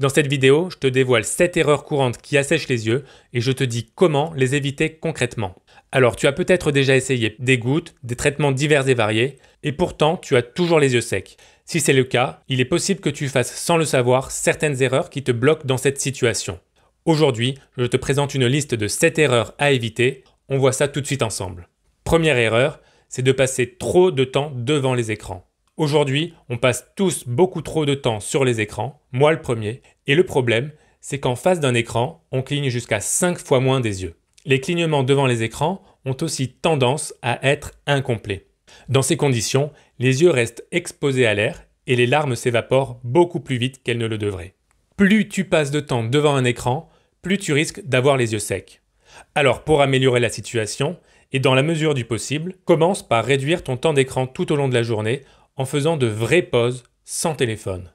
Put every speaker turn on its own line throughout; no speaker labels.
Dans cette vidéo, je te dévoile 7 erreurs courantes qui assèchent les yeux et je te dis comment les éviter concrètement. Alors, tu as peut-être déjà essayé des gouttes, des traitements divers et variés, et pourtant tu as toujours les yeux secs. Si c'est le cas, il est possible que tu fasses sans le savoir certaines erreurs qui te bloquent dans cette situation. Aujourd'hui, je te présente une liste de 7 erreurs à éviter. On voit ça tout de suite ensemble. Première erreur, c'est de passer trop de temps devant les écrans. Aujourd'hui, on passe tous beaucoup trop de temps sur les écrans, moi le premier, et le problème, c'est qu'en face d'un écran, on cligne jusqu'à 5 fois moins des yeux. Les clignements devant les écrans ont aussi tendance à être incomplets. Dans ces conditions, les yeux restent exposés à l'air et les larmes s'évaporent beaucoup plus vite qu'elles ne le devraient. Plus tu passes de temps devant un écran, plus tu risques d'avoir les yeux secs. Alors pour améliorer la situation, et dans la mesure du possible, commence par réduire ton temps d'écran tout au long de la journée en faisant de vraies pauses sans téléphone.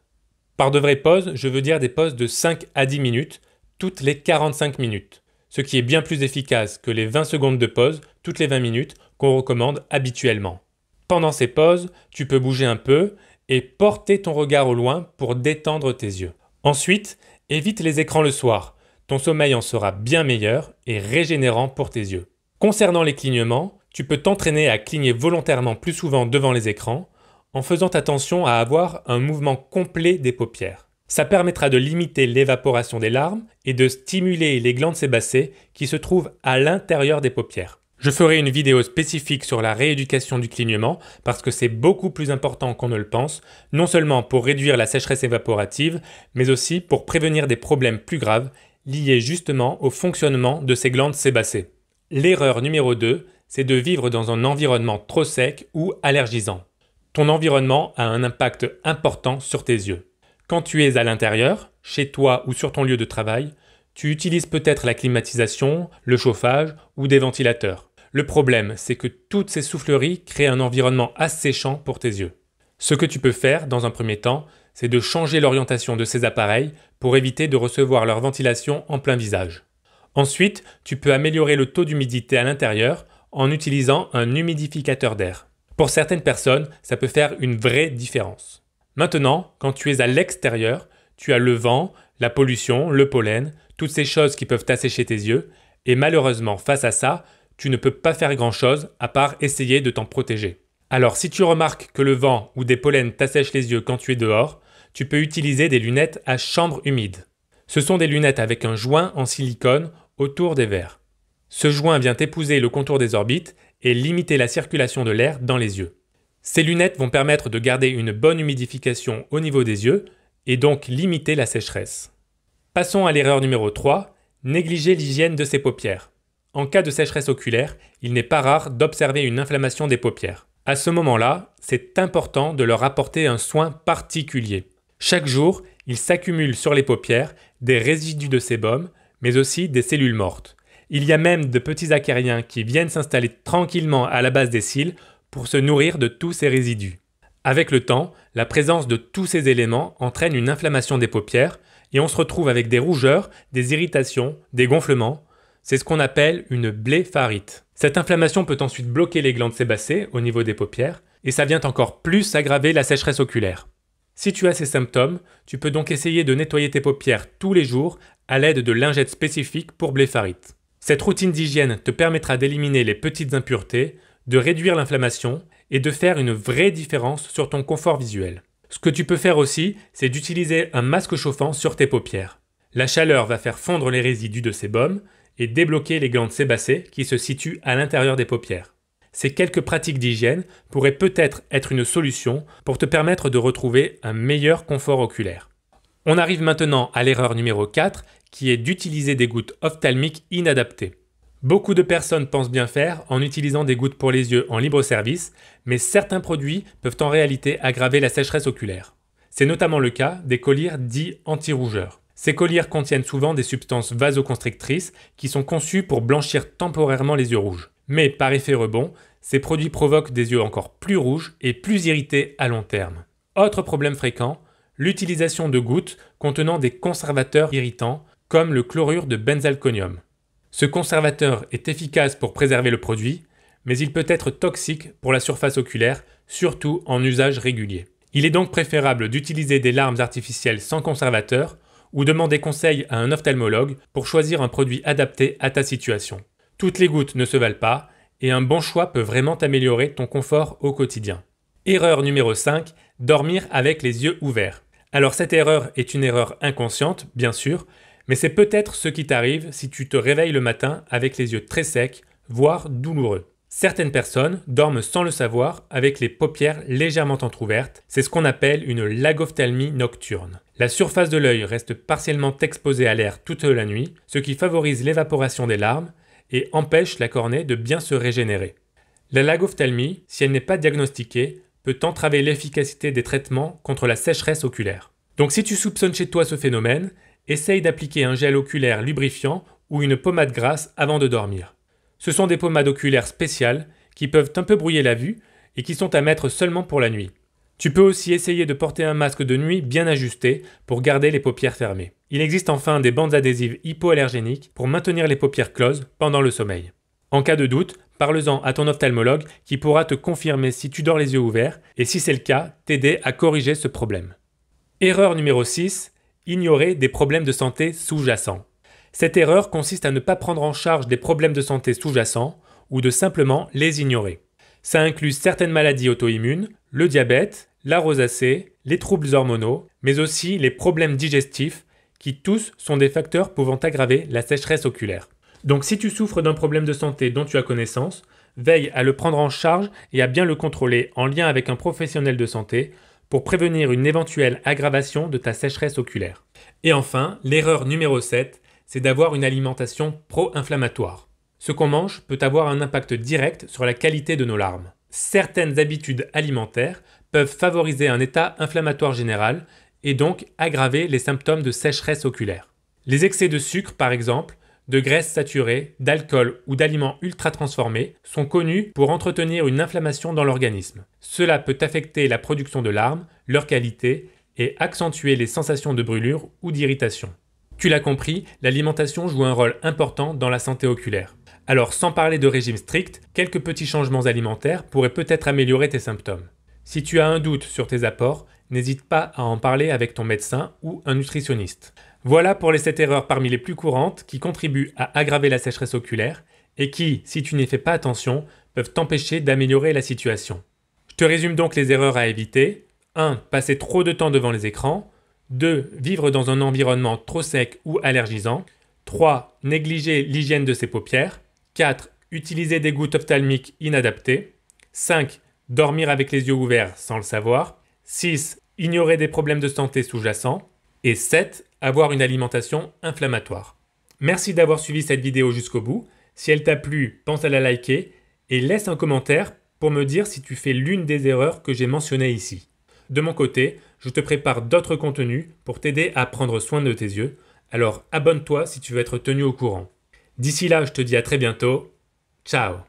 Par de vraies pauses, je veux dire des pauses de 5 à 10 minutes, toutes les 45 minutes, ce qui est bien plus efficace que les 20 secondes de pause toutes les 20 minutes qu'on recommande habituellement. Pendant ces pauses, tu peux bouger un peu et porter ton regard au loin pour détendre tes yeux. Ensuite, évite les écrans le soir. Ton sommeil en sera bien meilleur et régénérant pour tes yeux. Concernant les clignements, tu peux t'entraîner à cligner volontairement plus souvent devant les écrans en faisant attention à avoir un mouvement complet des paupières. Ça permettra de limiter l'évaporation des larmes et de stimuler les glandes sébacées qui se trouvent à l'intérieur des paupières. Je ferai une vidéo spécifique sur la rééducation du clignement parce que c'est beaucoup plus important qu'on ne le pense, non seulement pour réduire la sécheresse évaporative, mais aussi pour prévenir des problèmes plus graves liés justement au fonctionnement de ces glandes sébacées. L'erreur numéro 2, c'est de vivre dans un environnement trop sec ou allergisant. Ton environnement a un impact important sur tes yeux. Quand tu es à l'intérieur, chez toi ou sur ton lieu de travail, tu utilises peut-être la climatisation, le chauffage ou des ventilateurs. Le problème, c'est que toutes ces souffleries créent un environnement asséchant pour tes yeux. Ce que tu peux faire dans un premier temps, c'est de changer l'orientation de ces appareils pour éviter de recevoir leur ventilation en plein visage. Ensuite, tu peux améliorer le taux d'humidité à l'intérieur en utilisant un humidificateur d'air. Pour certaines personnes, ça peut faire une vraie différence. Maintenant, quand tu es à l'extérieur, tu as le vent, la pollution, le pollen, toutes ces choses qui peuvent assécher tes yeux, et malheureusement, face à ça, tu ne peux pas faire grand-chose à part essayer de t'en protéger. Alors si tu remarques que le vent ou des pollens t'assèchent les yeux quand tu es dehors, tu peux utiliser des lunettes à chambre humide. Ce sont des lunettes avec un joint en silicone autour des verres. Ce joint vient épouser le contour des orbites et limiter la circulation de l'air dans les yeux. Ces lunettes vont permettre de garder une bonne humidification au niveau des yeux et donc limiter la sécheresse. Passons à l'erreur numéro 3, négliger l'hygiène de ses paupières. En cas de sécheresse oculaire, il n'est pas rare d'observer une inflammation des paupières. À ce moment-là, c'est important de leur apporter un soin particulier. Chaque jour, il s'accumule sur les paupières des résidus de sébum, mais aussi des cellules mortes. Il y a même de petits acariens qui viennent s'installer tranquillement à la base des cils pour se nourrir de tous ces résidus. Avec le temps, la présence de tous ces éléments entraîne une inflammation des paupières et on se retrouve avec des rougeurs, des irritations, des gonflements. C'est ce qu'on appelle une blépharite. Cette inflammation peut ensuite bloquer les glandes sébacées au niveau des paupières et ça vient encore plus aggraver la sécheresse oculaire. Si tu as ces symptômes, tu peux donc essayer de nettoyer tes paupières tous les jours à l'aide de lingettes spécifiques pour blépharite. Cette routine d'hygiène te permettra d'éliminer les petites impuretés, de réduire l'inflammation et de faire une vraie différence sur ton confort visuel. Ce que tu peux faire aussi, c'est d'utiliser un masque chauffant sur tes paupières. La chaleur va faire fondre les résidus de sébum et débloquer les glandes sébacées qui se situent à l'intérieur des paupières. Ces quelques pratiques d'hygiène pourraient peut-être être une solution pour te permettre de retrouver un meilleur confort oculaire. On arrive maintenant à l'erreur numéro 4 qui est d'utiliser des gouttes ophtalmiques inadaptées. Beaucoup de personnes pensent bien faire en utilisant des gouttes pour les yeux en libre service, mais certains produits peuvent en réalité aggraver la sécheresse oculaire. C'est notamment le cas des collyres dits anti-rougeurs. Ces collyres contiennent souvent des substances vasoconstrictrices qui sont conçues pour blanchir temporairement les yeux rouges. Mais par effet rebond, ces produits provoquent des yeux encore plus rouges et plus irrités à long terme. Autre problème fréquent, l'utilisation de gouttes contenant des conservateurs irritants comme le chlorure de benzalkonium. Ce conservateur est efficace pour préserver le produit, mais il peut être toxique pour la surface oculaire, surtout en usage régulier. Il est donc préférable d'utiliser des larmes artificielles sans conservateur ou demander conseil à un ophtalmologue pour choisir un produit adapté à ta situation. Toutes les gouttes ne se valent pas et un bon choix peut vraiment améliorer ton confort au quotidien. Erreur numéro 5, dormir avec les yeux ouverts. Alors cette erreur est une erreur inconsciente, bien sûr, mais c'est peut-être ce qui t'arrive si tu te réveilles le matin avec les yeux très secs, voire douloureux. Certaines personnes dorment sans le savoir avec les paupières légèrement entr'ouvertes, c'est ce qu'on appelle une lagophthalmie nocturne. La surface de l'œil reste partiellement exposée à l'air toute la nuit, ce qui favorise l'évaporation des larmes et empêche la cornée de bien se régénérer. La lagophthalmie, si elle n'est pas diagnostiquée, peut entraver l'efficacité des traitements contre la sécheresse oculaire. Donc si tu soupçonnes chez toi ce phénomène, essaye d'appliquer un gel oculaire lubrifiant ou une pommade grasse avant de dormir. Ce sont des pommades oculaires spéciales qui peuvent un peu brouiller la vue et qui sont à mettre seulement pour la nuit. Tu peux aussi essayer de porter un masque de nuit bien ajusté pour garder les paupières fermées. Il existe enfin des bandes adhésives hypoallergéniques pour maintenir les paupières closes pendant le sommeil. En cas de doute, parle-en à ton ophtalmologue qui pourra te confirmer si tu dors les yeux ouverts et si c'est le cas, t'aider à corriger ce problème. Erreur numéro 6, ignorer des problèmes de santé sous-jacents. Cette erreur consiste à ne pas prendre en charge des problèmes de santé sous-jacents ou de simplement les ignorer. Ça inclut certaines maladies auto-immunes, le diabète, la rosacée, les troubles hormonaux, mais aussi les problèmes digestifs qui tous sont des facteurs pouvant aggraver la sécheresse oculaire. Donc si tu souffres d'un problème de santé dont tu as connaissance, veille à le prendre en charge et à bien le contrôler en lien avec un professionnel de santé pour prévenir une éventuelle aggravation de ta sécheresse oculaire. Et enfin, l'erreur numéro 7, c'est d'avoir une alimentation pro-inflammatoire. Ce qu'on mange peut avoir un impact direct sur la qualité de nos larmes. Certaines habitudes alimentaires peuvent favoriser un état inflammatoire général et donc aggraver les symptômes de sécheresse oculaire. Les excès de sucre, par exemple, de graisses saturées, d'alcool ou d'aliments ultra transformés sont connus pour entretenir une inflammation dans l'organisme. Cela peut affecter la production de larmes, leur qualité et accentuer les sensations de brûlure ou d'irritation. Tu l'as compris, l'alimentation joue un rôle important dans la santé oculaire. Alors sans parler de régime strict, quelques petits changements alimentaires pourraient peut-être améliorer tes symptômes. Si tu as un doute sur tes apports, n'hésite pas à en parler avec ton médecin ou un nutritionniste. Voilà pour les 7 erreurs parmi les plus courantes qui contribuent à aggraver la sécheresse oculaire et qui, si tu n'y fais pas attention, peuvent t'empêcher d'améliorer la situation. Je te résume donc les erreurs à éviter. 1. Passer trop de temps devant les écrans. 2. Vivre dans un environnement trop sec ou allergisant. 3. Négliger l'hygiène de ses paupières. 4. Utiliser des gouttes ophtalmiques inadaptées. 5. Dormir avec les yeux ouverts sans le savoir. 6. Ignorer des problèmes de santé sous-jacents. Et 7. Avoir une alimentation inflammatoire. Merci d'avoir suivi cette vidéo jusqu'au bout. Si elle t'a plu, pense à la liker et laisse un commentaire pour me dire si tu fais l'une des erreurs que j'ai mentionnées ici. De mon côté, je te prépare d'autres contenus pour t'aider à prendre soin de tes yeux, alors abonne-toi si tu veux être tenu au courant. D'ici là, je te dis à très bientôt. Ciao!